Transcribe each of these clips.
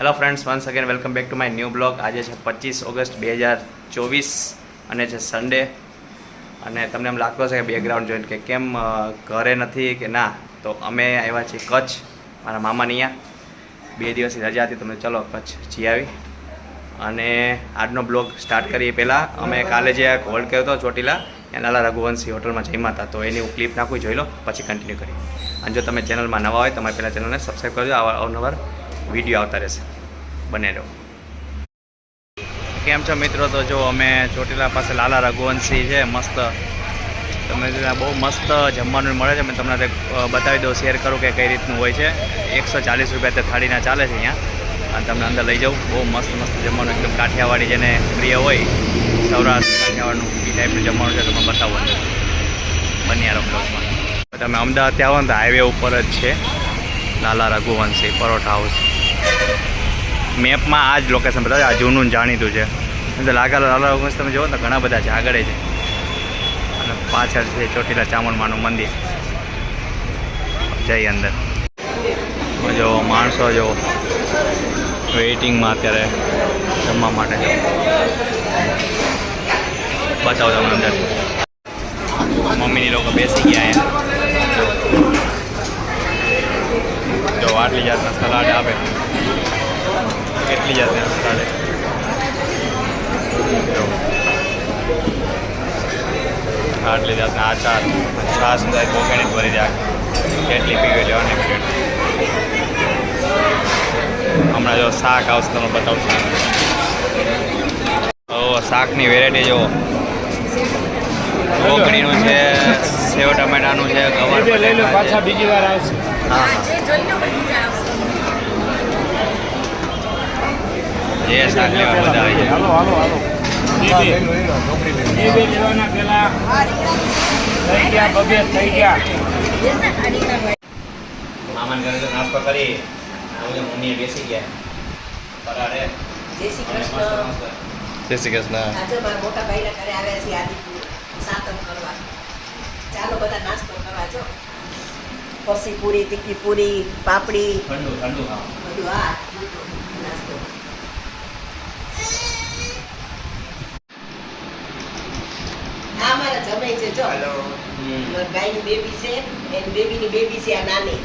Hello friends, once again welcome back to my new blog. આજે છે 25 August 2024 અને છે સન્ડે. અને તમને એમ લાગતો છે કે બેકગ્રાઉન્ડ જોઈને કે કેમ ઘરે નથી કે ના, તો અમે આવ્યા છીએ કચ્છ મારા મામાની અહીંયા. 2 દિવસની રજા હતી, તમે ચલો કચ્છ જઈ આવી. અને આજનો બ્લોગ સ્ટાર્ટ કરીએ પહેલાં અમે કાલે જે હોલ્ડ કર્યો હતો ચોટીલા એ લાલા રઘુવંશી હોટલમાં જમ્યા હતા, તો એની હું ક્લિપ નાખું, જોઈ લો, પછી કન્ટિન્યુ કરીએ. અને જો તમે ચેનલમાં નવા હોય તમારે પહેલાં ચેનલને સબસ્ક્રાઈબ કરજો, અવનવાર વિડીયો આવતા રહેશે, બને રહો. કેમ છો મિત્રો? તો જો અમે ચોટીલા પાસે લાલા રઘુવંશી છે, મસ્ત, તમે બહુ મસ્ત જમવાનું મળે છે. મેં તમને બતાવી દઉં, શેર કરું કે કઈ રીતનું હોય છે. 140 રૂપિયા તે થાળીના ચાલે છે અહીંયા, અને તમને અંદર લઈ જાઉં. બહુ મસ્ત મસ્ત જમવાનું, એકદમ કાઠિયાવાડી જેને પ્રિય હોય, સૌરાષ્ટ્ર કાઠિયાવાડનું એ ટાઈપનું જમવાનું છે. તમે બતાવો અંદર બન્યા બ્લોગમાં. તમે અમદાવાદથી આવો ને તો હાઈવે ઉપર જ છે લાલા રઘુવંશી પરોઠા હાઉસ. મેપમાં આ જ લોકેશન બતાવે, આ જૂનું જાણીતું છે. એટલે લાલા રઘુવંશી તમે જુઓ ને તો ઘણા બધા છે, આગળ છે. અને પાછળ છે ચોટીલા ચામુંડમાનું મંદિર. જઈ અંદર જો માણસો જો વેઇટિંગમાં અત્યારે જમવા માટે. બતાવો તમને અંદર મમ્મીની લોકો બેસી ગયા અહીંયા. જો આટલી જાતના સલાડ આપે, કેટલી જાતના સલાડ. જો આટલી જાતના આચાર, છાશ ઓર્ગેનિક ભરી જાય. કેટલી પીવી લેવાની પ્લેટ. હમણાં જો શાક આવશે, તમને બતાવશે. શાકની વેરાયટી જો રોકડીનું છે, સેવ ટમેટાનું છે, ગવાર પાછા બીજી વાર આવશે. હા, જે શાક લેવા બધા આવી જાય. મામાને ઘરે તો નાસ્તો કરી, મમ્મીએ બેસી ગયા. પરાડે. જય શ્રી કૃષ્ણ. જય શ્રી કૃષ્ણ. આજે મારા મોટા ભાઈના ઘરે આવ્યા છીએ આદિપુર સાતમ કરવા. ચાલો બધા નાસ્તો કરવા. જો ફરસી પૂરી, તીખી પૂરી, પાપડી, ઠંડુ ઠંડુ બધું. હા, નાસ્તો. આ મારા જમાઈ છે. જો મારા ભાઈની બેબી છે, એની બેબીની બેબી છે, આ નાની.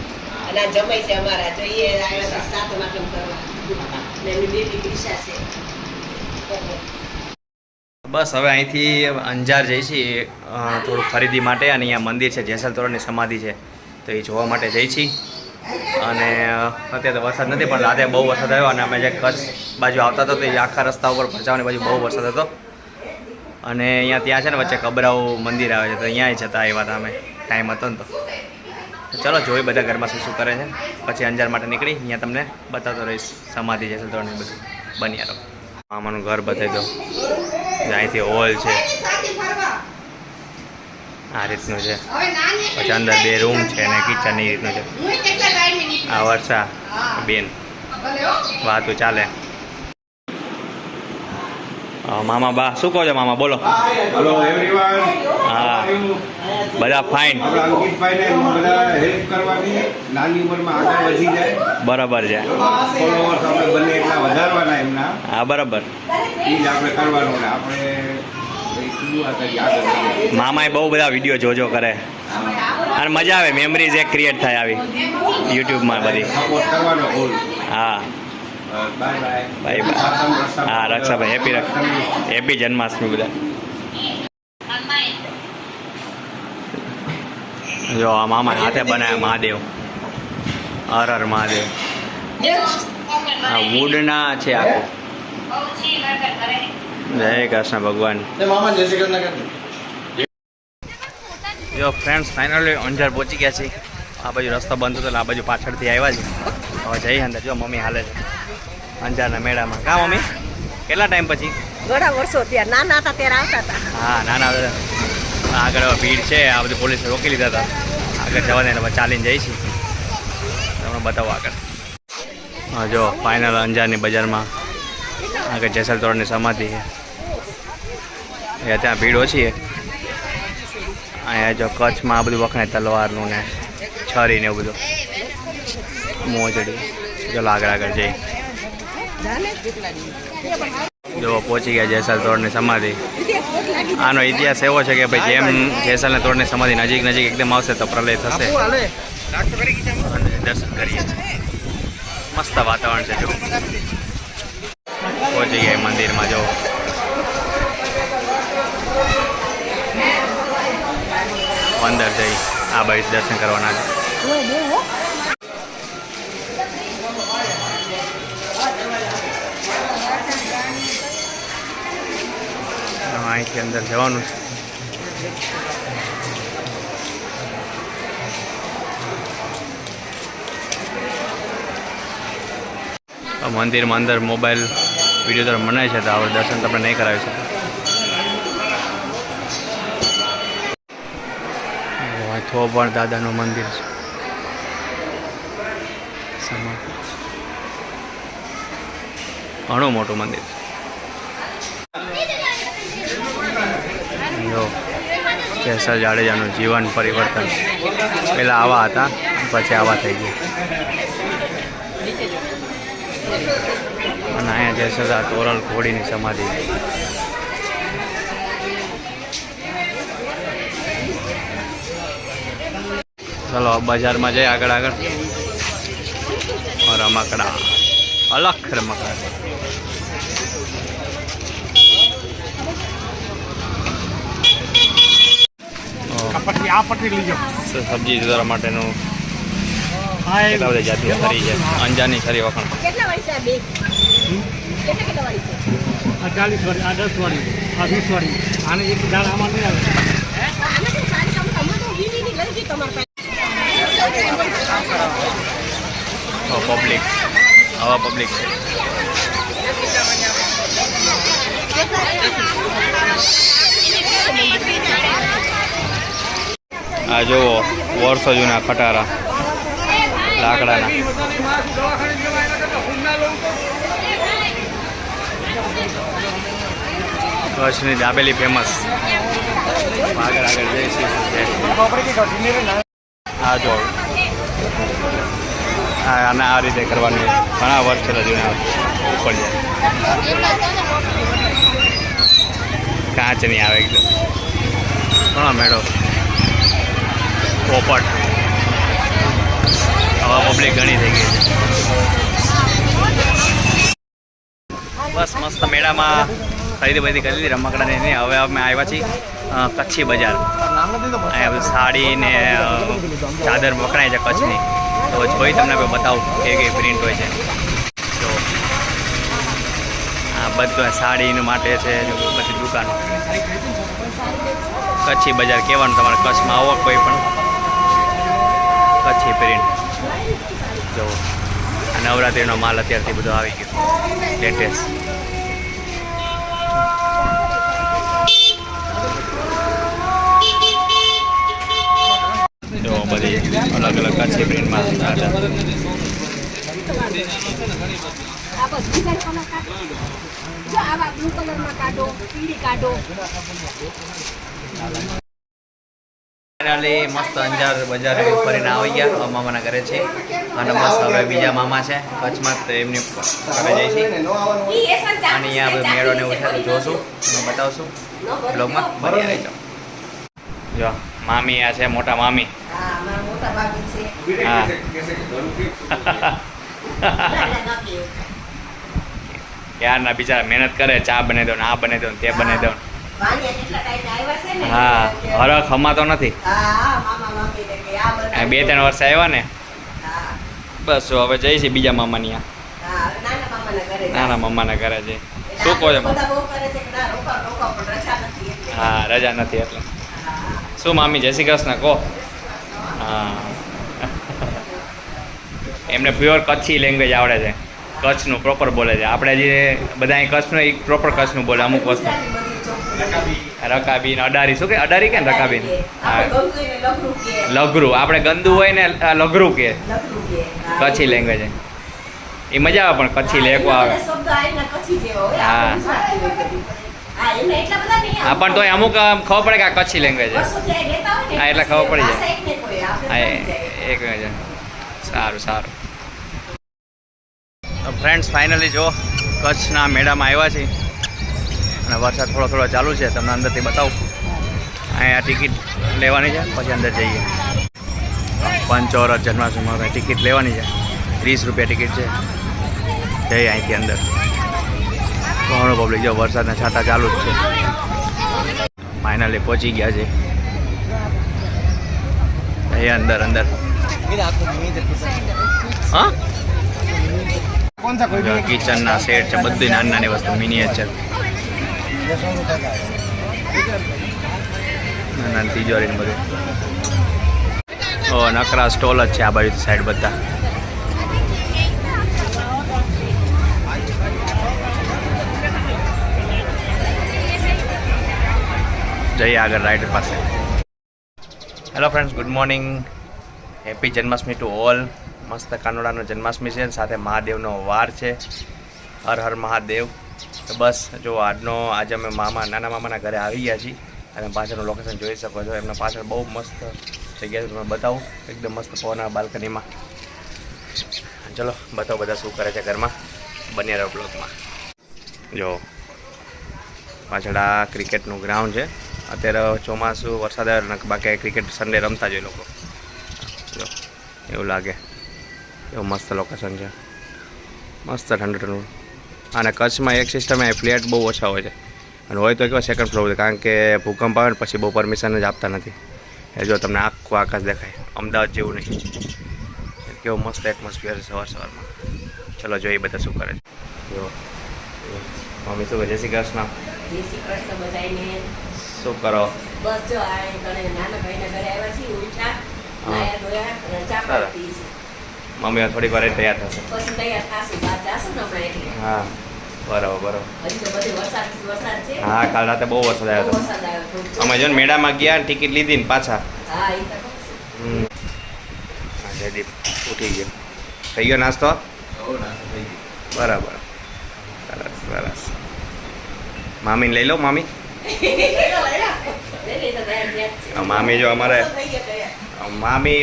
અને આ જમાઈ છે અમારા. જોઈએ આવ્યા છે સાતમ આટમ કરવા. અને એની બેબી ક્રિશા છે. બસ હવે અહીંથી અંજાર જઈ છીએ થોડું ખરીદી માટે. અને અહીંયા મંદિર છે, જેસલ તોરણની સમાધિ છે, તો એ જોવા માટે જઈ છીએ. અને અત્યારે તો વરસાદ નથી, પણ રાતે બહુ વરસાદ આવ્યો. અને અમે જે કચ્છ બાજુ આવતા હતા તો એ આખા રસ્તા ઉપર ભચાઉની બાજુ બહુ વરસાદ હતો. અને અહીંયા ત્યાં છે ને વચ્ચે કબરાઉ મંદિર આવે છે, તો અહીંયા જતા આવ્યા હતા અમે, ટાઈમ હતો ને તો. ચલો જોઈ બધા ઘરમાં શું શું કરે છે, પછી અંજાર માટે નીકળી. અહીંયા તમને બતાવતો રહીશ સમાધિ જેસલ તોરણની બધું. બન્યા રહો. મામાનું ઘર બતાવી દો. અહીંથી હોલ છે, આ રીતનું છે. પછી અંદર 2 રૂમ છે અને કિચન એ રીતનું છે. આ વર્ષા બેન વાતું ચાલે. મામા બા શું કહો છો? મામા બોલો. Hello everyone. હા, બધા ફાઇન. અંકિતભાઈને બધા હેલ્પ કરવાની, નાની ઉંમરમાં આગળ વધી જાય. બરાબર છે. ફોલોવર્સ આપણે બંને એટલા વધારવાના એમના, હા બરાબર. એ જ આપણે કરવાનું. ને આપણે શરૂઆત કરી આગળ વધીએ. મામાએ બહુ બધા વિડીયો જોજો કરે અને મજા આવે, મેમરીઝ એક ક્રિએટ થાય આવી યુટ્યુબમાં બધી. સપોર્ટ કરવાનો ફૂલ. હા, બાય બાય. Bye bye. હા, રક્ષાભાઈ હેપી જન્માષ્ટમી બધા. જો આ મામા હાથે બનાવ્યા મહાદેવ. હર હર મહાદેવ. આ વુડના છે આખું. જય કૃષ્ણ ભગવાન. જો ફ્રેન્ડ્સ, ફાઇનલી અંજાર પહોંચી ગયા છે. આ બાજુ રસ્તો બંધ હતો, આ બાજુ પાછળથી આવ્યા છે. હવે જઈ અંદર. જો મમ્મી હાલે છે અંજારના મેળામાં. કા મમ્મી, કેટલા ટાઈમ પછી? ઘણા વર્ષો થયા. નાના હતા ત્યારે આવતા હતા. હા, નાના આગળ ભીડ છે, આ બધું પોલીસે રોકી લીધા હતા. આગળ જવા દે, ચાલીને જઈ છીએ. તમને બતાવો આગળ. હા જો ફાઇનલ અંજારની બજારમાં આગળ જેસલ તોરણની સમાધિ છે. એ ત્યાં ભીડ ઓછી છે. અહીંયા જો કચ્છમાં આ બધું વખણાય, તલવારનું ને છરી ને એવું બધું. મોજડી. ચલો આગળ આગળ જઈ. જો પહોંચી ગયા જેસલ તોરણની સમાધિ. આનો ઇતિહાસ એવો છે કે ભાઈ જેમ જેસલને તોરણની સમાધિ નજીક નજીક એકદમ આવશે તો પ્રલય થશે. અને દર્શન કરીએ. મસ્ત વાતાવરણ છે જો. પહોંચી ગયા મંદિરમાં જો. અંદર જઈ આ બાજુ દર્શન કરવાના છે. અહીંથી અંદર જવાનું છે. મંદિરમાં અંદર મોબાઈલ વિડીયો તરફ મનાય છે તો આપણે દર્શન તમને નહીં કરાવી શકીએ. થોભણ દાદાનું મંદિર છે. ઘણું મોટું મંદિર જો. જેસલ જાડેજાનું જીવન પરિવર્તન. પહેલાં આવા હતા પછી આવા થઈ ગયા. અને અહીંયા જેસલ તોરલ ઘોડીની સમાધિ. ચલો બજારમાં જઈએ આગળ આગળ. રમકડા અલગ રમકડા. સબ્જી સુધારવા માટેનું કેટલા બધા જાતિ ખરી છે. અંજારની ખરી વખણ. કેટલા વાળી છે આ બેગ? કેટલા વાળી છે? આ 40 વાળી, આ 10 વાળી, આ 20 વાળી. આને એક દાળ આમાં નહીં આવે. આને તો સારી સમજ અમે તો વીવીની લઈ ગઈ તમારા પબ્લિક આવા પબ્લિક છે. આ જુઓ વર્ષો જૂના ખટારા લાકડાના. કચ્છની દાબેલી ફેમસ. આગળ આગળ જઈશું. આ જો આને આ રીતે કરવાની ઘણા વર્ષ પહેલાં જૂના ઉપર જાય. કાચની આવે એકદમ. ઘણો મેળો પોપટ. હવા પબ્લિક ઘણી થઈ ગઈ છે. બસ મસ્ત મેળામાં ખરીદી બધી કરી લીધી રમકડાની નહીં. હવે અમે આવ્યા છીએ કચ્છી બજાર. અહીંયા સાડી ને ચાદર વખણાય છે કચ્છની. તો જોઈ તમને બતાવું કે કઈ પ્રિન્ટ હોય છે. તો આ બધું સાડીનું માટે છે બધી દુકાનો. કચ્છી બજાર કહેવાનું તમારે કચ્છમાં આવો કોઈ પણ કચ્છી પ્રિન્ટ જો. આ નવરાત્રિનો માલ અત્યારથી બધો આવી ગયો લેટેસ્ટ. જો બધી અલગ અલગ કચ્છી પ્રિન્ટમાં ફાઇનલી મસ્ત અંજાર બજાર ફરીને આવી ગયા મામાના ઘરે છે. અને મસ્ત હવે બીજા મામા છે કચ્છમાં તો એમની ઘરે જઈ છીએ. અને અહીંયા બધો મેળો ને એવું છે તો જોશું બતાવશું બ્લોગમાં. બની રહેજો. જો મામી આ છે મોટા મામી. હા મારા મોટા ભાભી છે. હા યારના બિચારા મહેનત કરે. ચા બને દો ને આ બને દો ને તે બને દો. વાણિયા કેટલા ટાઈમે આવ્યા છે ને. હા હરખ હમાતો નથી. હા મામા મામી ને કે આ બધા 2-3 વર્ષ આવ્યા ને. હા બસ જો હવે જઈ છે બીજા મામાની. હા નાના મામાના ઘરે નાના મામાના ઘરે છે. શું કહો છો? બધા બહુ કરે છે કે ના રોકા રોકા પણ રજા નથી એટલે. હા રજા નથી એટલે. હા શું મામી જય શ્રી કૃષ્ણ કહો. હા એમને પ્યોર કચ્છી લેંગ્વેજ આવડે છે. કચ્છનું પ્રોપર બોલે છે. આપણે જે બધા અહીં કચ્છનું એક પ્રોપર કચ્છનું બોલે અમુક વસ્તુ. રકાબીન અડારી શું કે અડારી કે રકાબીન. હા લઘરું. આપણે ગંદુ હોય ને લઘરું કે કચ્છી લેંગ્વેજ. એ મજા આવે પણ કચ્છી લેખો આવે. હા હા પણ તોય અમુક ખબર પડે કે આ કચ્છી લેંગ્વેજ છે. હા એટલે ખબર પડી જાય. હા એક સારું સારું. ફ્રેન્ડ્સ ફાઇનલી જો કચ્છના મેળામાં આવ્યા છીએ અને વરસાદ થોડો થોડો ચાલુ છે. તમને અંદરથી બતાવું. અહીંયા ટિકિટ લેવાની છે, પછી અંદર જઈએ. પંચોરથ જન્માષ્ટમીમાં ટિકિટ લેવાની છે. 30 રૂપિયા ટિકિટ છે. જઈએ અહીંથી અંદર. ઘણો પબ્લિક, જો વરસાદના છાંટા ચાલુ જ છે. ફાઇનલી પહોંચી ગયા છે. અહીંયા અંદર અંદર હા કિચનના સેટ છે, બધી નાની નાની વસ્તુ મિનિએચર, નાની તિજોરી ને બધું. ઓ નકરા સ્ટોલ જ છે આ બાજુ સાઈડ બધા. જઈએ આગળ રાઈટ પાસે. Hello friends, good morning. Happy Janmashtami to all. મસ્ત કાનોડાનો જન્માષ્ટમી છે, સાથે મહાદેવનો વાર છે. હર હર મહાદેવ. તો બસ જો આજે અમે નાના મામાના ઘરે આવી ગયા છીએ અને પાછળનું લોકેશન જોઈ શકો છો. એમના પાછળ બહુ મસ્ત જગ્યા તમે બતાવું. એકદમ મસ્ત પવન બાલ્કનીમાં. ચલો બતાવો બધા શું કરે છે ઘરમાં. બન્યા રહો બ્લોગમાં. જો પાછળ આ ક્રિકેટનું ગ્રાઉન્ડ છે. અત્યારે ચોમાસું વરસાદ આવે, બાકી ક્રિકેટ સન્ડે રમતા જ હોય લોકો. જો એવું લાગે. એવું મસ્ત લોકેશન છે, મસ્ત ઠંડુ ઠંડુ. અને કચ્છમાં એક સિસ્ટમ એ ફ્લેટ બહુ ઓછા હોય છે, અને હોય તો કેવા સેકન્ડ ફ્લોર હોય, કારણ કે ભૂકંપ આવે ને પછી બહુ પરમિશન જ આપતા નથી. એ જો તમને આખું આકાશ દેખાય, અમદાવાદ જેવું નહીં. કેવું મસ્ત એટમોસ્ફિયર છે સવાર સવારમાં. ચલો જોઈએ બધા શું કરે છે. જો મમ્મી શું કહે? જય શ્રી કૃષ્ણ. જય શ્રી કૃષ્ણ બધાયને. શું કરો? બસ જો આ નાના ભાઈના ઘરે આવ્યા છીએ. ઉઠા નાયા ધોયા અને ચા પાણી પી છે. મમ્મી થોડીક વાર તૈયાર થશે. પછી તૈયાર થાશું, બહાર જાશું ને હમણાં એટલે. હા બરાબર બરાબર. હજી તો બધે વરસાદ છે. હા કાલ રાતે બહુ વરસાદ આવ્યો બહુ હતો. વરસાદ આવ્યો હતો. અમે જો ને મેળામાં ગયા ને ટિકિટ લીધી ને પાછા. હા એ તો કહું છું. હા જયદીપ ઉઠી ગયો. થઈ ગયો નાસ્તો? બરાબર સરસ સરસ. મામીને લઈ લો. મામી મામી જો અમારે મામી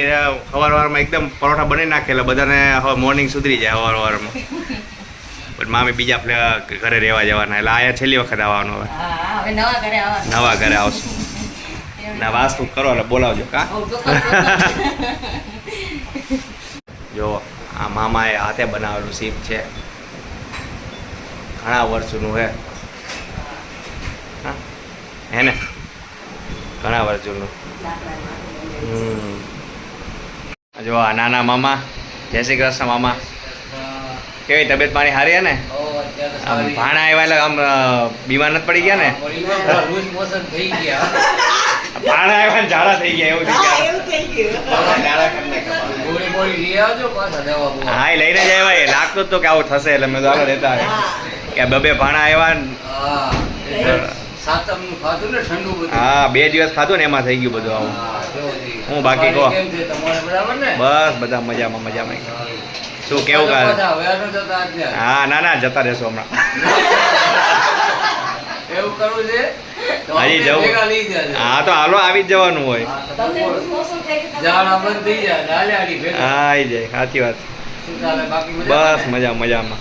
સવારમાં એકદમ પરોઠા બનાવી નાખેલા બધાને. હવે મોર્નિંગ સુધરી જાય સવારમાં. પણ મામી બીજા ઘરે રહેવા જવાના, એટલે અહીંયા છેલ્લી વખત આવવાનું. હવે નવા ઘરે આવશું. ના વાસ્તુ કરો એટલે બોલાવજો. કા જો આ મામાએ હાથે બનાવેલું સીપ છે, ઘણા વર્ષોનું હે. હા હે ને, ઘણા વર્ષ જૂનું. જો આ નાના મામા. જય શ્રી કૃષ્ણ મામા. કેવી તબિયત પાણી સારી હે ને? આમ ભાણા આવ્યા એટલે આમ બીમાર નથી પડી ગયા ને? ભાણા આવ્યા ને ઝાડા થઈ ગયા એવું થઈ ગયા. હા એ લઈને જ આવ્યા. એ લાગતું જ તો કે આવું થશે, એટલે મેં તો આગળ રહેતા કે બે ભાણા આવ્યા. હા 2 દિવસ ખાધું ને એમાં થઈ ગયું બધું આવું. હું બાકી કહો? બસ બધા મજામાં મજામાં. શું કેવું કાલે? હા ના ના જતા રહેશો હમણાં. હજી જવું? હા તો હાલો આવી જ જવાનું હોય. હા આવી જાય. સાચી વાત. બસ મજા મજામાં.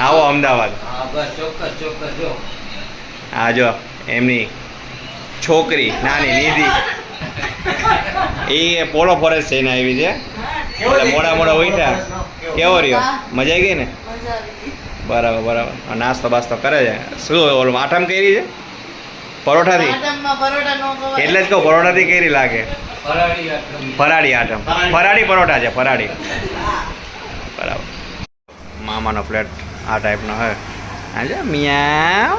આવો અમદાવાદ. હા જો એમની છોકરી નાની નિધિ એ પોલો ફોરેસ્ટ થઈને આવી છે, એટલે મોડા મોડા ઉઠ્યા. કેવો રહ્યો? મજા આવી ગઈ ને? બરાબર બરાબર. નાસ્તો બાસ્તો કરે છે. શું ઓલું આઠમ કરી છે? પરોઠાથી? એટલે જ કહું પરોઠાથી કેરી લાગે. ફરાળી આઠમ. ફરાળી પરોઠા છે. ફરાળી. બરાબર. મામાનો ફ્લેટ આ ટાઈપનો હોય. હા જો મિયા.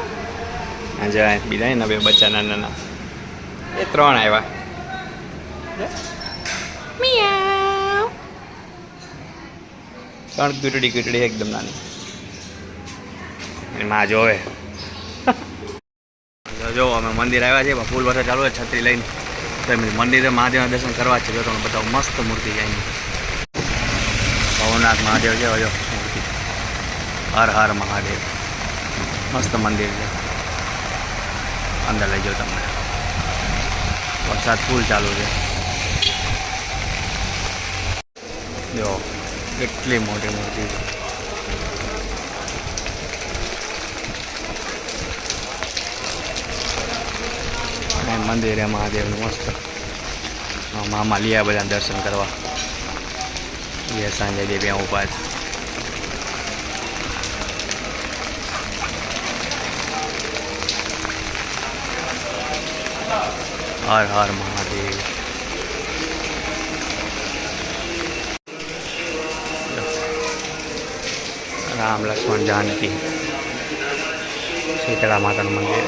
હા જો બીજા ને 2 બચ્ચા નાના નાના. એ 3 આવ્યા. મિયાવ. 3 કીટડી એકદમ નાની. માં જોવે. જો અમે મંદિર આવ્યા છીએ. ફૂલ વરસાદ ચાલુ છે, છત્રી લઈને. તો મંદિરે મહાદેવના દર્શન કરવા છે. જો તમને બતાવું, મસ્ત મૂર્તિ છે અહીંની. ભવનાથ મહાદેવ છે. જો મૂર્તિ. હર હર મહાદેવ. મસ્ત મંદિર છે. અંદર લઈ જાઓ તમને. વરસાદ ફૂલ ચાલુ છે. જો કેટલી મોટી મૂર્તિ છે. મંદિરે મહાદેવનું મસ્ત મામા લીયા બધા દર્શન કરવા. એ સાંજે દેવી ઉભા છે. હર હર મહાદેવ. રામ લક્ષ્મણ જાનકી શીતળા માતાનું મંદિર.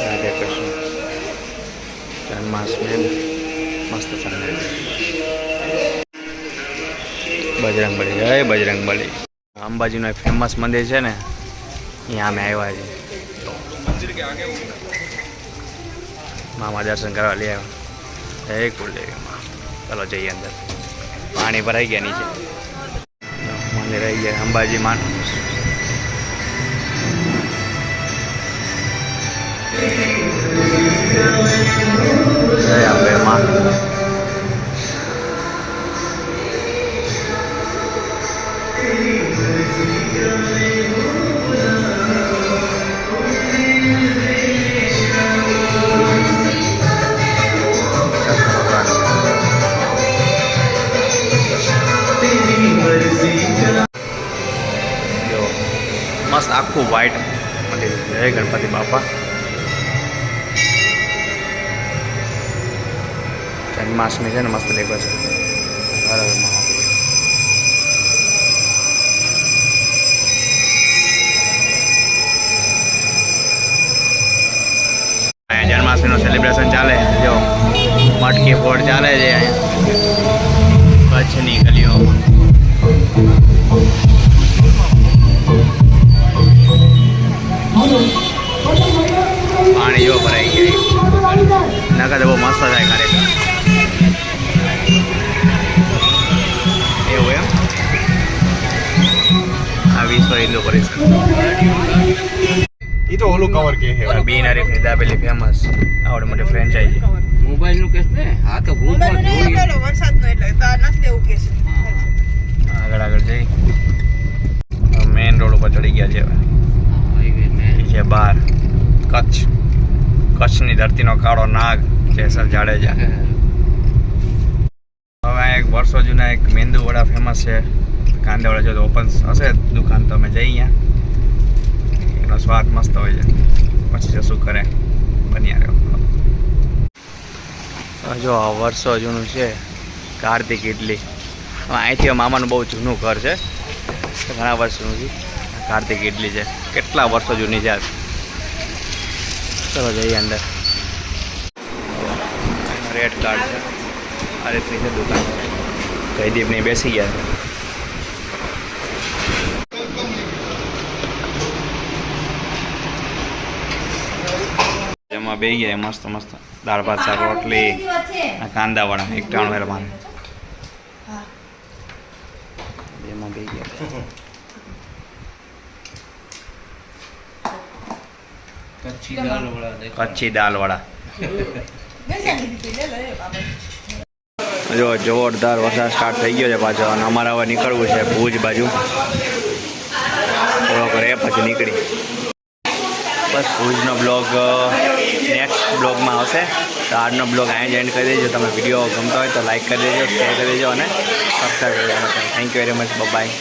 રાધે કૃષ્ણ જન્માષ્ટમી મસ્ત સંદેશ. બજરંગબલી જય બજરંગબલી. અંબાજીનું એક ફેમસ મંદિર છે ને, અહીંયા અમે આવ્યા છીએ. મામા દર્શન કરવા લઈ આવ્યા. જય કુળદેવીમાં. ચાલો જઈએ અંદર. પાણી ભરાઈ ગયા નીચે. મંદિર આવી ગયા અંબાજી માં. જય અંબે માં. મસ્ત આખું વ્હાઈટ મંદિર. જય ગણપતિ બાપા. જન્માષ્ટમી છે ને મસ્ત દેખો છે. હર હર મહાદેવ. અહીંયા જન્માષ્ટમીનું સેલિબ્રેશન ચાલે. જો મટકી ફોડ ચાલે છે અહીંયા કચ્છની ગલીઓમાં. પાણી જો ભરાઈ ગયા. નકર તો બહુ મસ્ત થાય કાર્યક્રમ. એવું એમ. આ વિશ્વ હિન્દુ પરિષદ એ તો ઓલું કવર કે છે. બીન હરીફની દાબેલી ફેમસ. આવડે મોટી ફ્રેન્ચાઇઝી. મોબાઈલ નું કેસ ને હા તો ગ્રુપમાં જોઈ આગળ આગળ જઈ મેઇન રોડ ઉપર ચડી ગયા છે. એ છે બહાર કચ્છ. કચ્છની ધરતીનો કાળો નાગ જેસલ જાડેજા. હવે એક વર્ષો જૂના એક મેંદુ વડા ફેમસ છે. કાંદાવાડા જો તો ઓપન હશે દુકાન તો અમે જઈ અહીંયા. એનો સ્વાદ મસ્ત હોય છે. પછી જશું કરે બન્યા રહ્યો. જો વર્ષો જૂનું છે કાર્તિક ઇડલી. અહીંથી મામાનું બહુ જૂનું ઘર છે. ઘણા વર્ષ જૂનું કાર્તિક ઇડલી છે. કેટલા વર્ષો જૂની છે. ચલો જઈએ અંદર. રેડ કાર્ડ છે. આ રીતની છે દુકાન. જયદીપની બેસી ગયા. એમાં બે ગયા મસ્ત મસ્ત દાળ ભાત શાક રોટલી કાંદાવાળા 91 વેરમાન. એમાં બે ગયા કચ્છી દાલવાળા. જો જોરદાર વરસાદ સ્ટાર્ટ થઈ ગયો છે પાછો. અને અમારે હવે નીકળવું છે ભુજ બાજુ. થોડોક રહે પછી નીકળી. બસ ભુજનો બ્લોગ નેક્સ્ટ બ્લોગમાં આવશે. તો આજનો બ્લોગ અહીં જ એન્ડ કરી દેજો. તમે વિડીયો ગમતો હોય તો લાઈક કરી દેજો, શેર કરી દેજો અને સબસ્ક્રાઈબ કરી દેજો. Thank you very much. By.